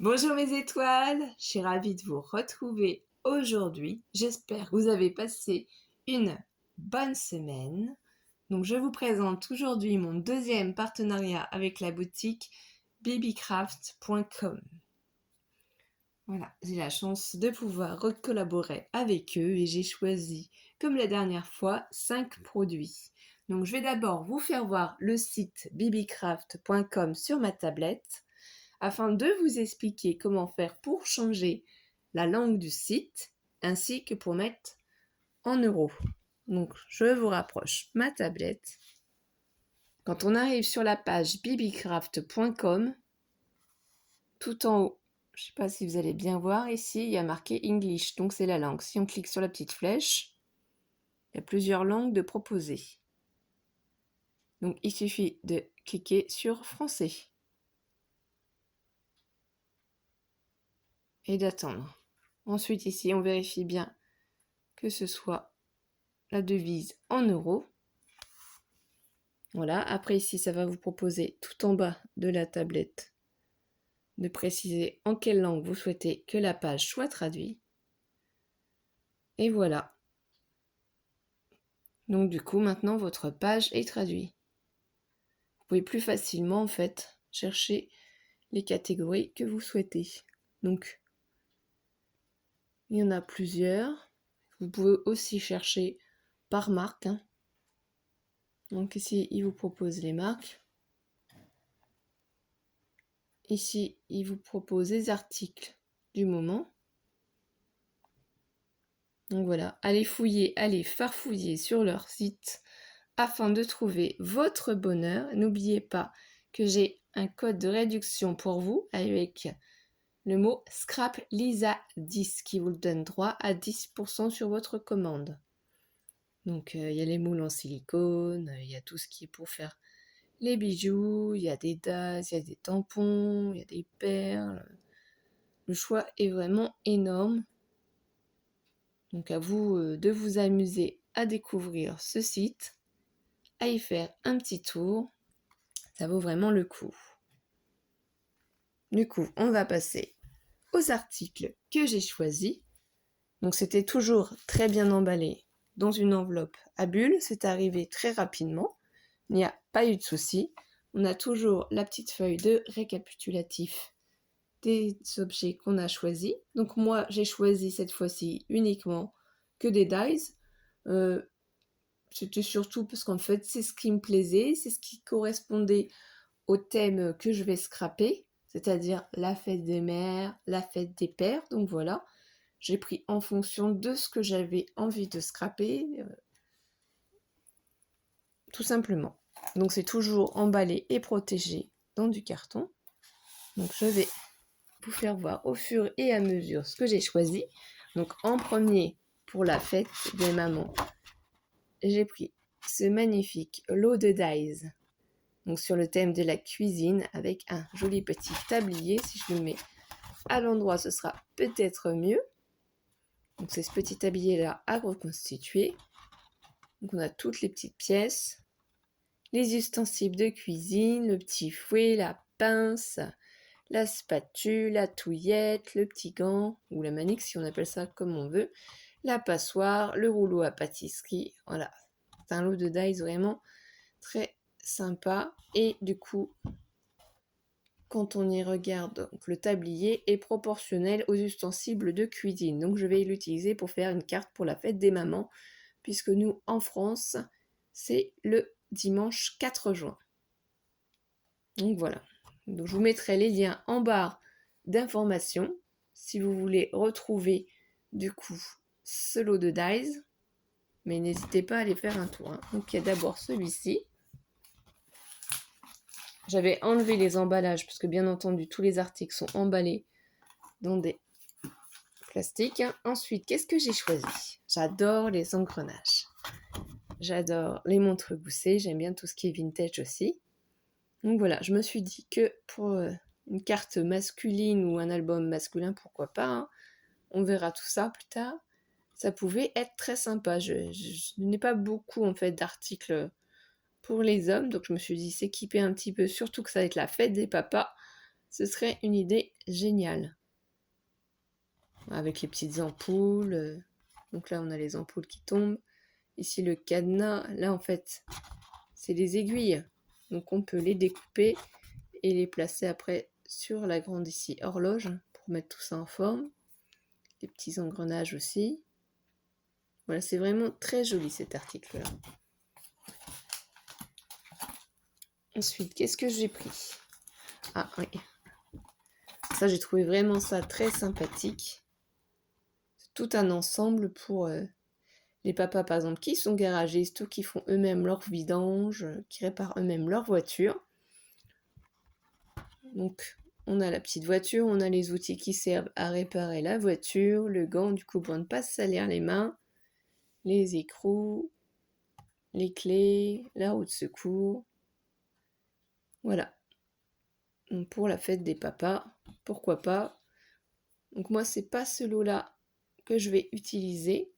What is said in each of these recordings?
Bonjour mes étoiles, je suis ravie de vous retrouver aujourd'hui. J'espère que vous avez passé une bonne semaine. Donc je vous présente aujourd'hui mon deuxième partenariat avec la boutique babycraft.com. Voilà, j'ai la chance de pouvoir collaborer avec eux et j'ai choisi, comme la dernière fois, 5 produits. Donc je vais d'abord vous faire voir le site babycraft.com sur ma tablette afin de vous expliquer comment faire pour changer la langue du site ainsi que pour mettre en euros. Donc je vous rapproche ma tablette. Quand on arrive sur la page babycraft.com, tout en haut, je ne sais pas si vous allez bien voir, ici il y a marqué English, donc c'est la langue. Si on clique sur la petite flèche, il y a plusieurs langues de proposer. Donc il suffit de cliquer sur français et d'attendre. Ensuite ici on vérifie bien que ce soit la devise en euros. Voilà, après ici ça va vous proposer tout en bas de la tablette de préciser en quelle langue vous souhaitez que la page soit traduite. Et voilà. Donc du coup maintenant votre page est traduite. Vous pouvez plus facilement en fait chercher les catégories que vous souhaitez. Donc il y en a plusieurs. Vous pouvez aussi chercher par marque. Donc ici il vous propose les marques. Ici il vous propose les articles du moment. Donc voilà, allez fouiller, allez farfouiller sur leur site afin de trouver votre bonheur. N'oubliez pas que j'ai un code de réduction pour vous avec le mot Scrap Lisa 10 qui vous donne droit à 10% sur votre commande. Donc il y a les moules en silicone, il y a tout ce qui est pour faire les bijoux, il y a des dasses, il y a des tampons, il y a des perles. Le choix est vraiment énorme. Donc à vous de vous amuser à découvrir ce site, à y faire un petit tour, ça vaut vraiment le coup. Du coup, on va passer aux articles que j'ai choisis. Donc c'était toujours très bien emballé dans une enveloppe à bulles, c'est arrivé très rapidement, il n'y a pas eu de souci. On a toujours la petite feuille de récapitulatif des objets qu'on a choisis. Donc moi j'ai choisi cette fois-ci uniquement que des dies. C'était surtout parce qu'en fait, c'est ce qui me plaisait, c'est ce qui correspondait au thème que je vais scraper, c'est-à-dire la fête des mères, la fête des pères. Donc voilà, j'ai pris en fonction de ce que j'avais envie de scraper, tout simplement. Donc c'est toujours emballé et protégé dans du carton. Donc je vais vous faire voir au fur et à mesure ce que j'ai choisi. Donc en premier, pour la fête des mamans, j'ai pris ce magnifique lot de dies, donc sur le thème de la cuisine, avec un joli petit tablier. Si je le mets à l'endroit, ce sera peut-être mieux. Donc c'est ce petit tablier là à reconstituer. Donc on a toutes les petites pièces, les ustensiles de cuisine, le petit fouet, la pince, la spatule, la touillette, le petit gant, ou la manix si on appelle ça comme on veut, la passoire, le rouleau à pâtisserie. Voilà, c'est un lot de dies vraiment très sympa. Et du coup, quand on y regarde, donc, le tablier est proportionnel aux ustensiles de cuisine. Donc je vais l'utiliser pour faire une carte pour la fête des mamans, puisque nous, en France, c'est le dimanche 4 juin. Donc voilà. Donc je vous mettrai les liens en barre d'informations si vous voulez retrouver du coup ce lot de dies. Mais n'hésitez pas à aller faire un tour. Donc il y a d'abord celui-ci. J'avais enlevé les emballages parce que bien entendu tous les articles sont emballés dans des plastiques. Ensuite, qu'est-ce que j'ai choisi? J'adore les engrenages. J'adore les montres goussées. J'aime bien tout ce qui est vintage aussi. Donc voilà, je me suis dit que pour une carte masculine ou un album masculin, pourquoi pas, on verra tout ça plus tard. Ça pouvait être très sympa. Je n'ai pas beaucoup en fait d'articles pour les hommes, donc je me suis dit s'équiper un petit peu, surtout que ça va être la fête des papas. ce serait une idée géniale. Avec les petites ampoules. Donc là, on a les ampoules qui tombent. Ici, le cadenas. Là, en fait, c'est les aiguilles. Donc, on peut les découper et les placer après sur la grande ici horloge pour mettre tout ça en forme. Les petits engrenages aussi. Voilà, c'est vraiment très joli cet article-là. Ensuite, qu'est-ce que j'ai pris? Ah oui. Ça, j'ai trouvé vraiment ça très sympathique. C'est tout un ensemble pour les papas, par exemple, qui sont garagistes ou qui font eux-mêmes leur vidange, qui réparent eux-mêmes leur voiture. Donc, on a la petite voiture, on a les outils qui servent à réparer la voiture, le gant, du coup, pour ne pas se salir les mains, les écrous, les clés, la roue de secours. Voilà. Donc, pour la fête des papas, pourquoi pas. Donc, moi, c'est pas ce lot-là que je vais utiliser,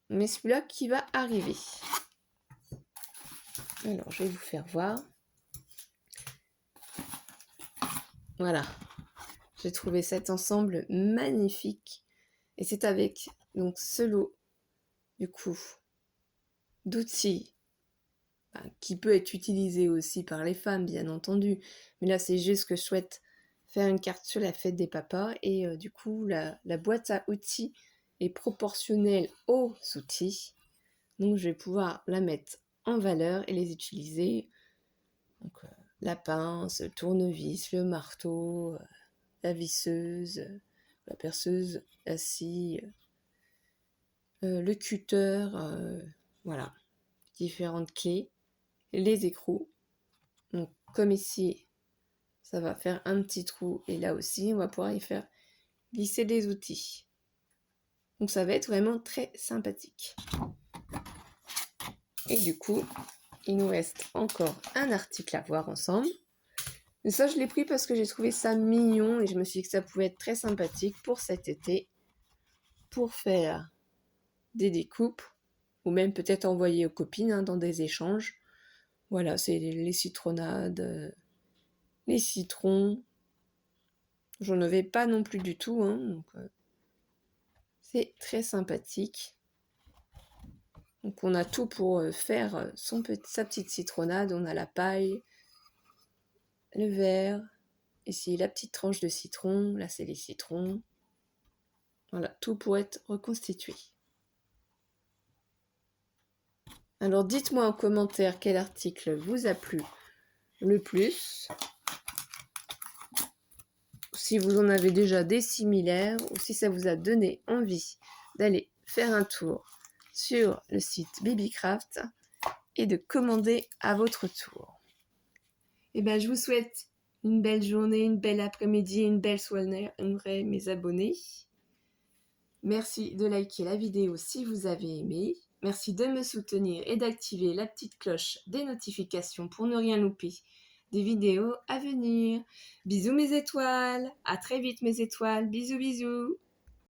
mais celui-là qui va arriver. Alors, je vais vous faire voir. Voilà. J'ai trouvé cet ensemble magnifique. Et c'est avec donc ce lot, du coup, d'outils qui peut être utilisé aussi par les femmes, bien entendu. Mais là, c'est juste que je souhaite faire une carte sur la fête des papas. Et du coup, la boîte à outils est proportionnelle aux outils. Donc, je vais pouvoir la mettre en valeur et les utiliser. Donc, la pince, le tournevis, le marteau, la visseuse, la perceuse, la scie, le cutter, voilà, différentes clés, les écrous. Donc, comme ici, ça va faire un petit trou, et là aussi, on va pouvoir y faire glisser des outils. Donc, ça va être vraiment très sympathique. Et du coup, il nous reste encore un article à voir ensemble. Et ça, je l'ai pris parce que j'ai trouvé ça mignon et je me suis dit que ça pouvait être très sympathique pour cet été, pour faire des découpes, ou même peut-être envoyer aux copines dans des échanges. Voilà, c'est les citronnades, les citrons. J'en avais pas non plus du tout, donc c'est très sympathique. Donc on a tout pour faire sa petite citronnade. On a la paille, le verre, ici la petite tranche de citron, là c'est les citrons. Voilà, tout pour être reconstitué. Alors dites-moi en commentaire quel article vous a plu le plus. Si vous en avez déjà des similaires ou si ça vous a donné envie d'aller faire un tour sur le site Babycraft et de commander à votre tour. Et je vous souhaite une belle journée, une belle après-midi, une belle soirée, mes abonnés. Merci de liker la vidéo si vous avez aimé. Merci de me soutenir et d'activer la petite cloche des notifications pour ne rien louper des vidéos à venir. Bisous mes étoiles, à très vite mes étoiles, bisous bisous.